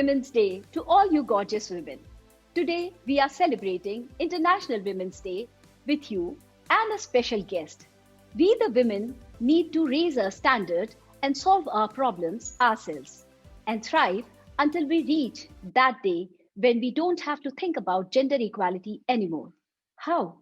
Women's Day to all you gorgeous women. Today, we are celebrating International Women's Day with you and a special guest. We, the women, need to raise our standard and solve our problems ourselves and thrive until we reach that day when we don't have to think about gender equality anymore. How?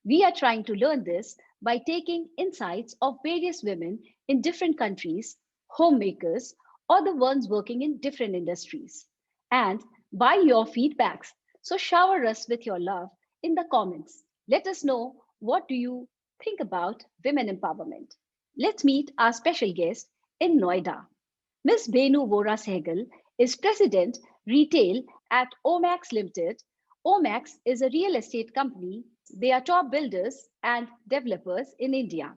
We are trying to learn this by taking insights of various women in different countries, homemakers, or the ones working in different industries, and by your feedbacks. So shower us with your love in the comments. Let us know what do you think about women empowerment. Let's meet our special guest in Noida. Ms. Benu Vora Sehgal is President Retail at Omax Limited. Omax is a real estate company. They are top builders and developers in India.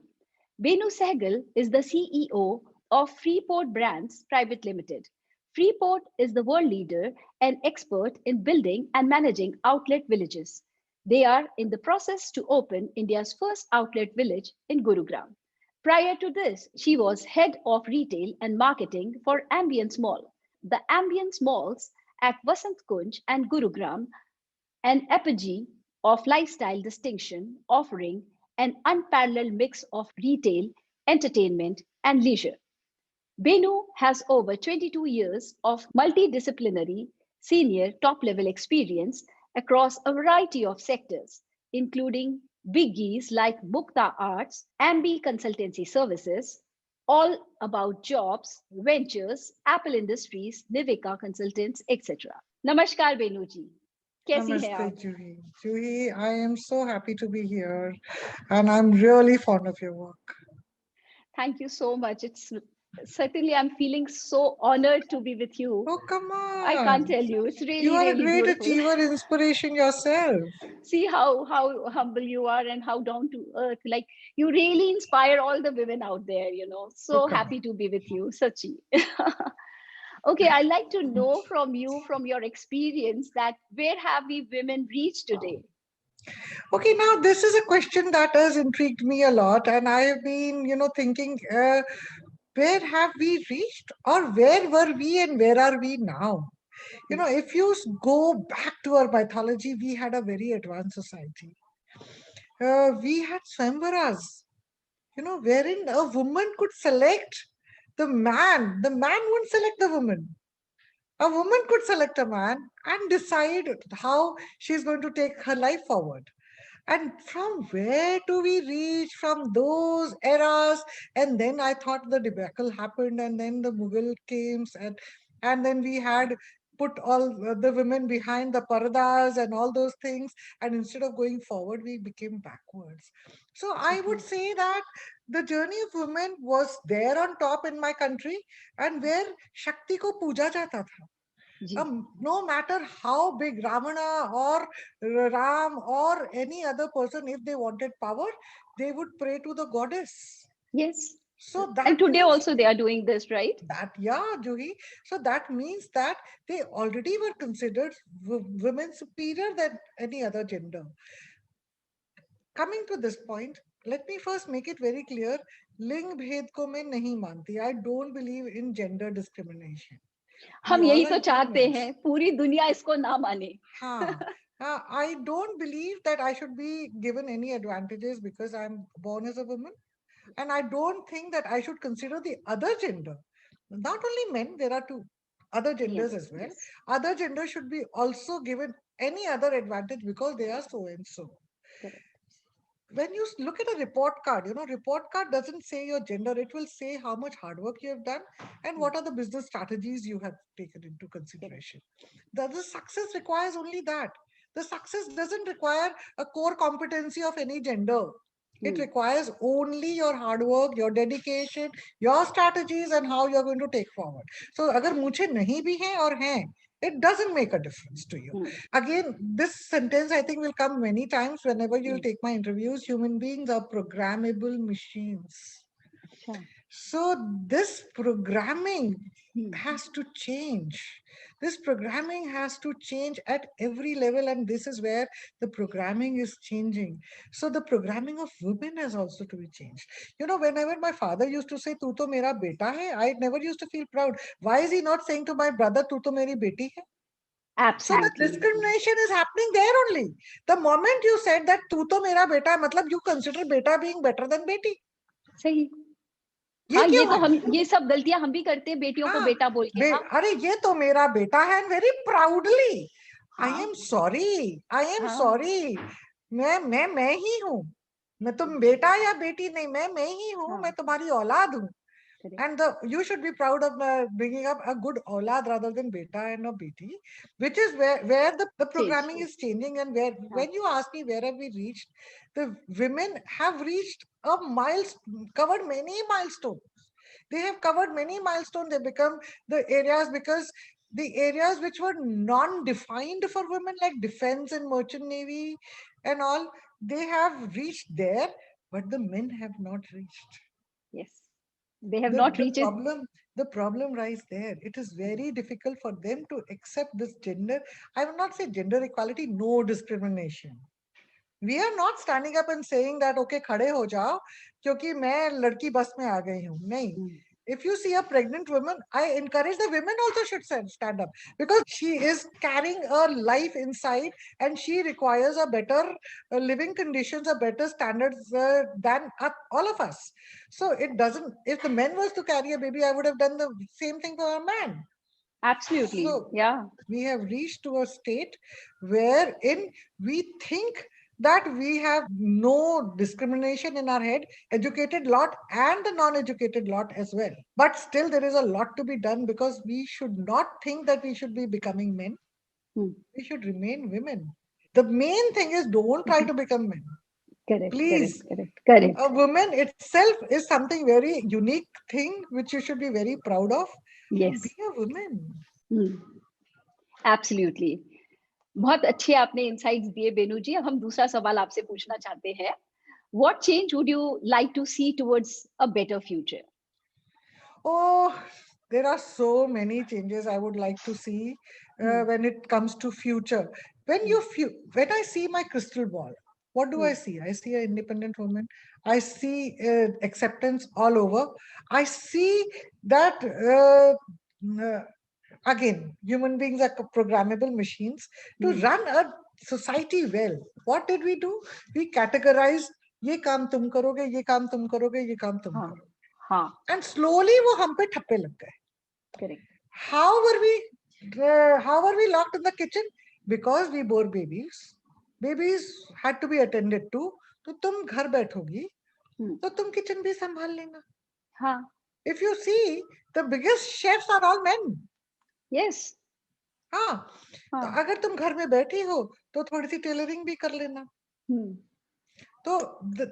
Benu Sehgal is the CEO of Freeport Brands Private Limited. Freeport is the world leader and expert in building and managing outlet villages. They are in the process to open India's first outlet village in Gurugram. Prior to this, she was head of retail and marketing for Ambience Mall. The Ambience Malls at Vasant Kunj and Gurugram, an apogee of lifestyle distinction, offering an unparalleled mix of retail, entertainment, and leisure. Benu has over 22 years of multidisciplinary senior top level experience across a variety of sectors, including biggies like Mukta Arts, Ambi Consultancy Services, All About Jobs, Ventures, Apple Industries, Niveka Consultants, etc. Namaskar Benu ji. कैसी हैं Namaste, आप? Juhi. Juhi, I am so happy to be here and I'm really fond of your work. Thank you so much. It's certainly I'm feeling so honored to be with you. Oh, come I can't on. tell you. It's You really, are a really great beautiful. achiever, inspiration yourself. See how humble you are and how down to earth. Like you really inspire all the women out there, you know. Oh, So come happy on. to be with you, Sachi. Okay, I'd like to know from you, from your experience, that where have we women reached today? Okay, now this is a question that has intrigued me a lot, and I have been, thinking, where have we reached, or where were we, and where are we now? If you go back to our mythology, we had a very advanced society. We had swamvaras, wherein a woman could select the man wouldn't select the woman. A woman could select a man and decide how she's going to take her life forward. And from where do we reach from those eras? And then I thought the debacle happened, and then the Mughal came, and then we had put all the women behind the pardas and all those things. And instead of going forward, we became backwards. So I would Mhm. say that the journey of women was there on top in my country, and where Shakti ko puja jata tha. Ji. No matter how big Ravana or Ram or any other person, if they wanted power, they would pray to the goddess. Yes. So And that today means also they are doing this, right? that, yeah, Juhi. So that means that they already were considered women superior than any other gender. Coming to this point, let me first make it very clear. Ling bhed ko main nahi manti. I don't believe in gender discrimination. We हम all यही are तो चाहते humans. हैं पूरी दुनिया इसको ना माने. Huh. I don't believe that I should be given any advantages because I'm born as a woman. And I don't think that I should consider the other gender. Not only men, there are two other genders Yes, as well. yes. Other genders should be also given any other advantage because they are so and so. Correct. When you look at a report card, report card doesn't say your gender, it will say how much hard work you have done and Hmm. what are the business strategies you have taken into Correct. consideration. The success requires only that. The success doesn't require a core competency of any gender. It Hmm. requires only your hard work, your dedication, your strategies, and how you're going to take forward. So, अगर मुझे नहीं भी है और हैं, it doesn't make a difference to you. Hmm. Again, this sentence I think will come many times whenever you'll Hmm. take my interviews. Human beings are programmable machines. अच्छा. So this programming Hmm. has to change. This programming has to change at every level, and this is where the programming is changing. So the programming of women has also to be changed. Whenever my father used to say, "Tu to mera beta hai," I never used to feel proud. Why is he not saying to my brother, "Tu to meri beti hai"? So the Absolutely. discrimination is happening there only. The moment you said that "Tu to mera beta," matlab you consider beta being better than beti. सही. ये हाँ, ये क्यों तो है? हम, ये सब गलतियां हम भी करते हैं बेटियों को हाँ, बेटा बोल के. हाँ, अरे ये तो मेरा बेटा है, वेरी प्राउडली. आई हाँ, एम सॉरी, आई एम हाँ. सॉरी. मैं ही हूँ. मैं तुम बेटा या बेटी नहीं, मैं ही हूँ. मैं हाँ, तुम्हारी औलाद हूँ. correct. And you should be proud of bringing up a good aulad rather than beta and a beti, which is where the Change. programming is changing. And where, हाँ, when you ask me where have we reached, the women have reached a covered many milestones. They have covered many milestones. They become the areas, because the areas which were non-defined for women, like defense and merchant navy and all, they have reached there, but the men have not reached. yes. They have the not the reached it. problem the problem lies there. It is very difficult for them to accept this gender. I will not say gender equality, no discrimination. We are not standing up and saying that okay, खड़े हो जाओ क्योंकि मैं लड़की बस में आ गई हूँ. नहीं. If you see a pregnant woman, I encourage the women also should stand up, because she is carrying a life inside, and she requires a better living conditions, a better standards than all of us. So it doesn't, if the men was to carry a baby, I would have done the same thing for a man. Absolutely. So Yeah. we have reached to a state wherein we think that we have no discrimination in our head, educated lot and the non-educated lot as well. But still there is a lot to be done, because we should not think that we should be becoming men. We should remain women. The main thing is, don't try to become men. Correct. Please. Correct. A woman itself is something very unique thing which you should be very proud of. Yes. Be a woman. Absolutely. बहुत अच्छे आपने insights दिए Bennu जी. अब हम दूसरा सवाल आपसे पूछना चाहते हैं. What change would you like to see towards a better future? Oh, there are so many changes I would like to see when it comes to future. When I see my crystal ball, what do I see? I see an independent woman. I see acceptance all over. I see that again, human beings are programmable machines to run a society well. What did we do? We categorized, ये काम तुम करोगे, ये काम तुम करोगे, ये काम तुम करोगे. हाँ. And slowly वो हम पे ठप्पे लग गए. Correct. How were we locked in the kitchen? Because we bore babies. Babies had to be attended to. तो तुम घर बैठोगी, तो तुम kitchen भी संभाल लेना. हाँ. If you see, the biggest chefs are all men. Yes. हाँ. तो अगर तुम घर में बैठी हो, तो थोड़ी सी टेलरिंग भी कर लेना. तो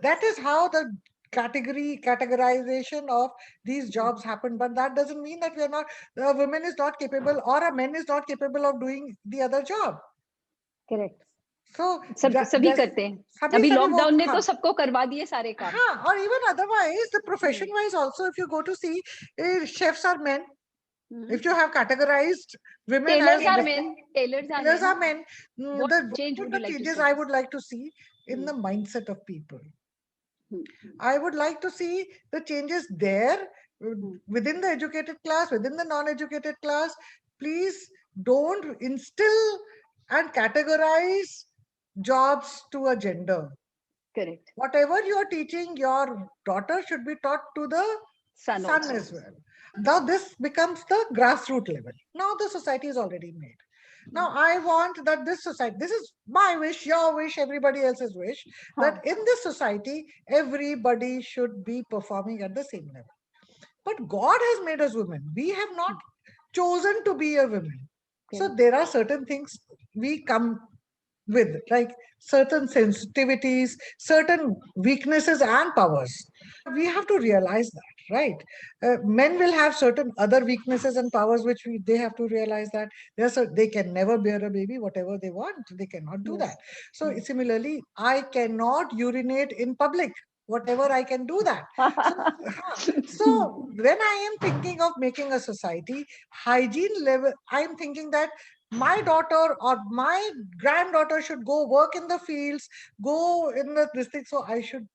that is how the categorization of these jobs happen, but that doesn't mean that a woman is not capable or a man is not capable of doing the other job. Correct. So सभी करते हैं. अभी lockdown ने तो सबको करवा दिए सारे काम. हाँ, or even otherwise, the profession wise also, if you go to see, chefs are men. If you have categorized women tailors as are men, tailors are men. What change would you like to changes see? I would like to see in the mindset of people. I would like to see the changes there within the educated class, within the non-educated class. Please don't instill and categorize jobs to a gender. Correct. Whatever you are teaching your daughter should be taught to the son as well. Now this becomes the grassroots level. Now the society is already made. Now I want that this society, this is my wish, your wish, everybody else's wish, that in this society, everybody should be performing at the same level. But God has made us women. We have not chosen to be a woman. So there are certain things we come with, like certain sensitivities, certain weaknesses and powers. We have to realize that, right? Men will have certain other weaknesses and powers which they have to realize that they can never bear a baby, whatever they want. They cannot do that. So similarly, I cannot urinate in public. whatever I can do that. So when I am thinking of making a society, hygiene level, I am thinking that my daughter or my granddaughter should go work in the fields, go in the this thing. So I should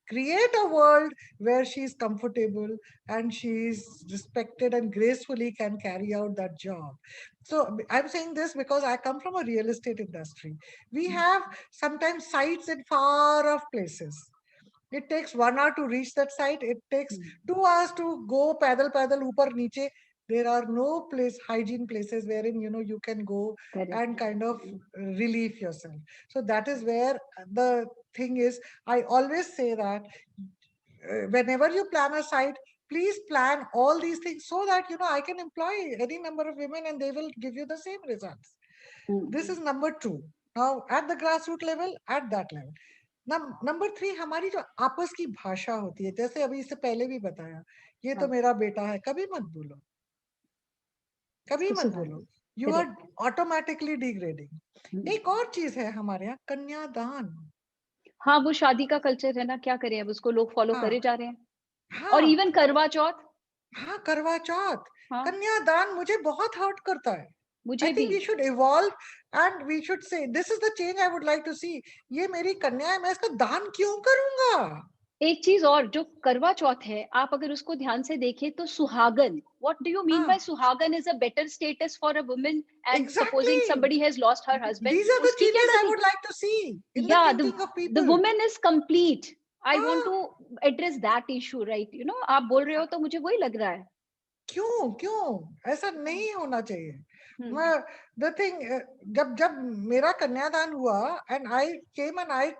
create a world where she's comfortable and she's respected and gracefully can carry out that job. So I'm saying this because I come from a real estate industry. We have sometimes sites in far off places. It takes 1 hour to reach that site. It takes 2 hours to go pedal upar niche. There are no place hygiene places wherein you can go Correct. and kind of relieve yourself. So that is where the thing is. I always say that whenever you plan a site, please plan all these things so that I can employ any number of women and they will give you the same results. This is number 2. Now at the grassroots level, at that level. Number 3 हमारी जो आपस की भाषा होती है, जैसे अभी इससे पहले भी बताया, ये तो मेरा बेटा है, कभी मत बोलो, कभी मत बोलो. You are automatically degrading. एक और चीज है हमारे यहाँ, कन्यादान. हाँ, वो शादी का कल्चर है ना, क्या करें अब, उसको लोग फॉलो करे जा रहे हैं. और हाँ, इवन करवा चौथ. हाँ, करवा चौथ, हाँ, कन्यादान मुझे बहुत हर्ट करता है. I मुझे think भी. we should evolve and we should say this is the change I would like to see. ये मेरी कन्या है, मैं इसका दान क्यों करूंगा? एक चीज और, जो करवा चौथ है, आप अगर उसको ध्यान से देखें तो सुहागन, what do you mean हाँ, by suhagan is a better status for a woman, and supposing exactly. somebody has lost her husband, These are the उसकी क्या changes I गलती? would like to see in the Yeah, thinking of the people. woman is complete. I want हाँ, to address that issue, right? You know, आप बोल रहे हो तो मुझे वही लग रहा है. क्यों ऐसा नहीं होना चाहिए. हम्म. मैं द थिंग, जब जब मेरा कन्यादान हुआ and I came and I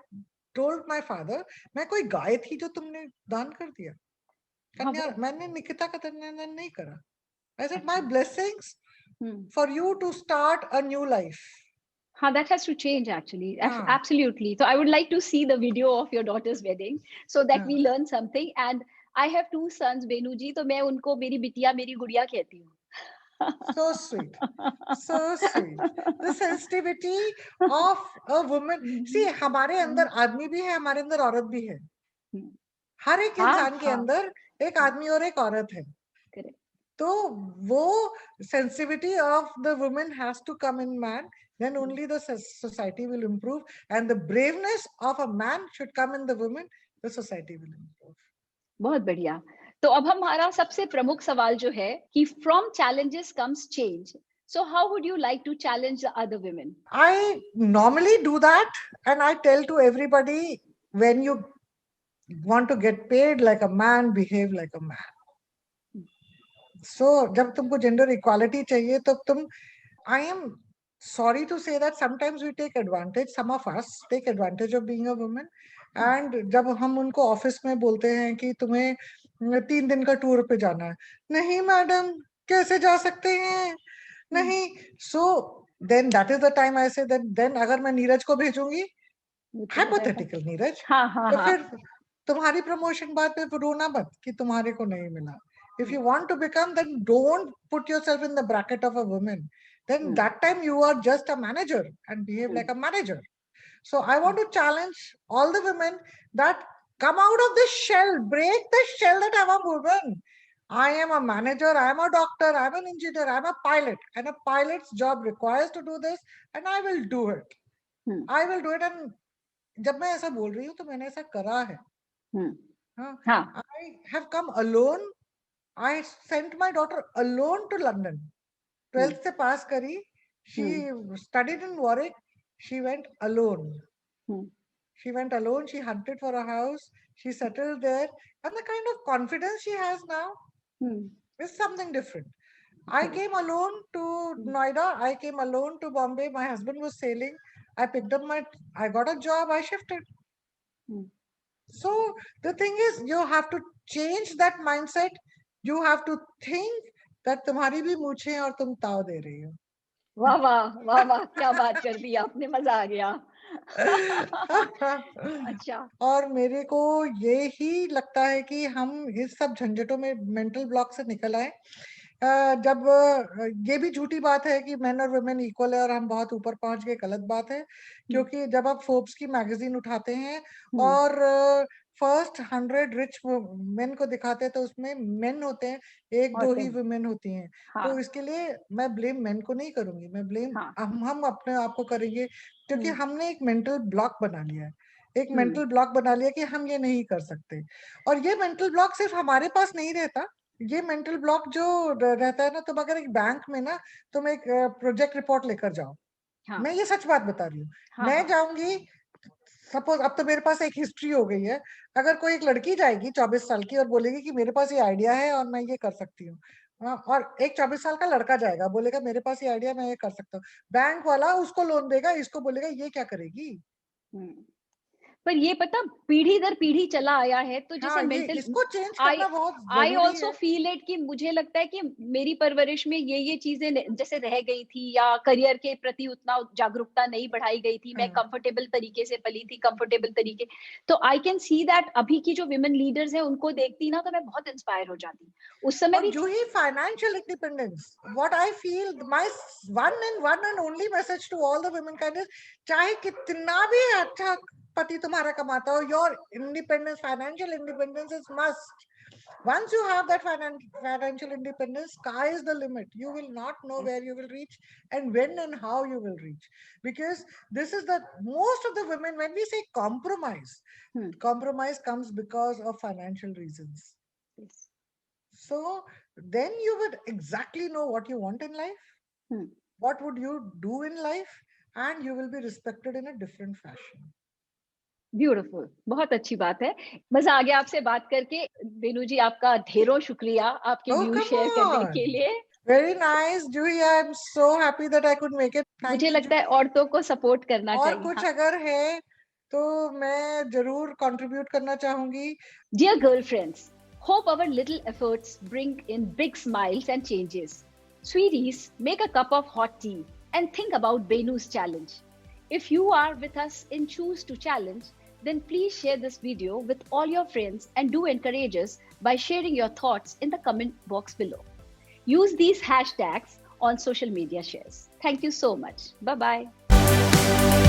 told my father, मैं कोई गाय थी जो तुमने दान कर दिया? हाँ, कन्या, वो. मैंने निकिता का कन्यादान नहीं करा. आई सेड माय अच्छा. Blessings hmm. for you to start a new life. हाँ, that has to change actually. हाँ, Absolutely. So I would like to see the video of your daughter's wedding so that हाँ. we learn something. And I have 2 sons, Benu ji, तो मैं उनको मेरी बिटिया, मेरी गुड़िया कहती हूँ. So sweet. So sweet. The sensitivity of a woman. See, हमारे अंदर आदमी भी है, हमारे अंदर औरत भी है. हर एक हाँ, इंसान के हाँ. अंदर एक आदमी और एक औरत है. Correct. तो वो sensitivity of the woman has to come in man, then only the society will improve, and the braveness of a man should come in the woman, the society will improve. बहुत बढ़िया. तो अब हमारा सबसे प्रमुख सवाल जो है कि from challenges comes change. So how would you like to challenge the other women? I normally do that, and I tell to everybody, when you want to get paid like a man, behave like a man. So जब तुमको gender equality चाहिए तो तुम, I am sorry to say that sometimes we take advantage, some of us take advantage of being a woman, and जब हम उनको office में बोलते हैं कि तुम्हें 3 दिन का टूर पे जाना है, नहीं मैडम, कैसे जा सकते हैं, नहीं. So then that is the time I say that then अगर मैं नीरज को भेजूंगी, hypothetical नीरज, हाँ, हाँ, तो हाँ. फिर तुम्हारी प्रमोशन बाद में रोना मत कि तुम्हारे को नहीं मिला. If you want to become, then don't put yourself in the bracket of a woman. Then that time you are just a manager and behave like a manager. So I want to challenge all the women that come out of this shell, break the shell that I'm a woman. I am a manager, I am a doctor, I am an engineer, I am a pilot, and a pilot's job requires to do this, and I will do it. I will do it. And जब मैं ऐसा बोल रही हूँ तो मैंने ऐसा करा है. हाँ. I have come alone. I sent my daughter alone to London. 12th से pass करी. She studied in Warwick. She went alone. She went alone. She hunted for a house. She settled there. And the kind of confidence she has now is something different. I came alone to Noida. I came alone to Bombay. My husband was sailing. I picked up I got a job. I shifted. So the thing is, you have to change that mindset. You have to think that तुम्हारी भी मूछें हैं और तुम ताव दे रही हो. वाह वाह वाह वाह, क्या बात कर दी आपने, मजा आ गया. अच्छा. और मेरे को ये ही लगता है कि हम इस सब झंझटों में, मेंटल ब्लॉक से निकल आए. ये भी झूठी बात है कि मेन और वुमेन इक्वल है और हम बहुत ऊपर पहुंच गए, गलत बात है। क्योंकि जब आप फोर्ब्स की मैगजीन उठाते हैं और फर्स्ट 100 रिच मेन को दिखाते हैं तो उसमें मेन होते हैं, एक दो होते ही हैं। वुमेन होती हैं। हाँ तो इसके लिए मैं ब्लेम मेन को नहीं करूंगी, मैं ब्लेम हाँ। हम अपने आप को करेंगे, क्योंकि हम्म हमने एक मेंटल ब्लॉक बना लिया है। एक हम्म मेंटल ब्लॉक बना लिया कि हम ये नहीं कर सकते। और ये मेंटल ब्लॉक सिर्फ हमारे पास नहीं रहता, ये मेंटल ब्लॉक जो रहता है ना, तुम अगर एक बैंक में ना तुम एक प्रोजेक्ट रिपोर्ट लेकर जाओ, हाँ मैं ये सच बात बता रही हूँ, हाँ मैं हाँ। जाऊंगी, सपोज अब तो मेरे पास एक हिस्ट्री हो गई है, अगर कोई एक लड़की जाएगी 24 साल की और बोलेगी कि मेरे पास ये आइडिया है और मैं ये कर सकती हूँ, और एक 24 साल का लड़का जाएगा बोलेगा मेरे पास ये आइडिया, मैं ये कर सकता हूँ, बैंक वाला उसको लोन देगा, इसको बोलेगा ये क्या करेगी। हम्म। पर ये पता पीढ़ी दर पीढ़ी चला आया है, तो जैसे हाँ, ये मेंटल, इसको चेंज आई करना बहुत आई जरूरी ऑल्सो है। फील इट कि मुझे लगता है कि मेरी परवरिश में ये चीजें जैसे रह गई थी, या करियर के प्रति उतना जागरूकता नहीं बढ़ाई गई थी, मैं हाँ। कंफर्टेबल तरीके से पली थी, कंफर्टेबल तरीके। तो आई कैन सी दैट अभी की जो विमेन लीडर्स हैं उनको देखती ना तो मैं बहुत इंस्पायर हो जाती। उस समय और भी जो ही financial independence, what I feel my one and only message to all the women kind, चाहे कितना भी अच्छा पति तुम्हारा कमाता हो, your independence, financial independence is must. Once you have that financial independence, sky is the limit. You will not know where you will reach and when and how you will reach. Because this is the most of the women, when we say compromise comes because of financial reasons. So then you would exactly know what you want in life, what would you do in life, and you will be respected in a different fashion. Beautiful, बहुत अच्छी बात है। मजा आ गया आपसे बात करके। Bennu जी आपका ढेरों शुक्रिया आपके Oh, व्यूज come शेयर करने on. के लिए। Very nice, Juhi. I'm so happy that I could make it. Thank मुझे you, लगता है Juhi. औरतों को सपोर्ट करना और चाहिए। कुछ हाँ। अगर है तो मैं जरूर कंट्रीब्यूट करना चाहूंगी। Dear girlfriends, hope our little efforts bring in big smiles and changes. Sweeties, make a cup of hot tea and think about Benu's challenge. If you are with us in Choose to Challenge, then please share this video with all your friends and do encourage us by sharing your thoughts in the comment box below. Use these hashtags on social media shares. Thank you so much. Bye bye.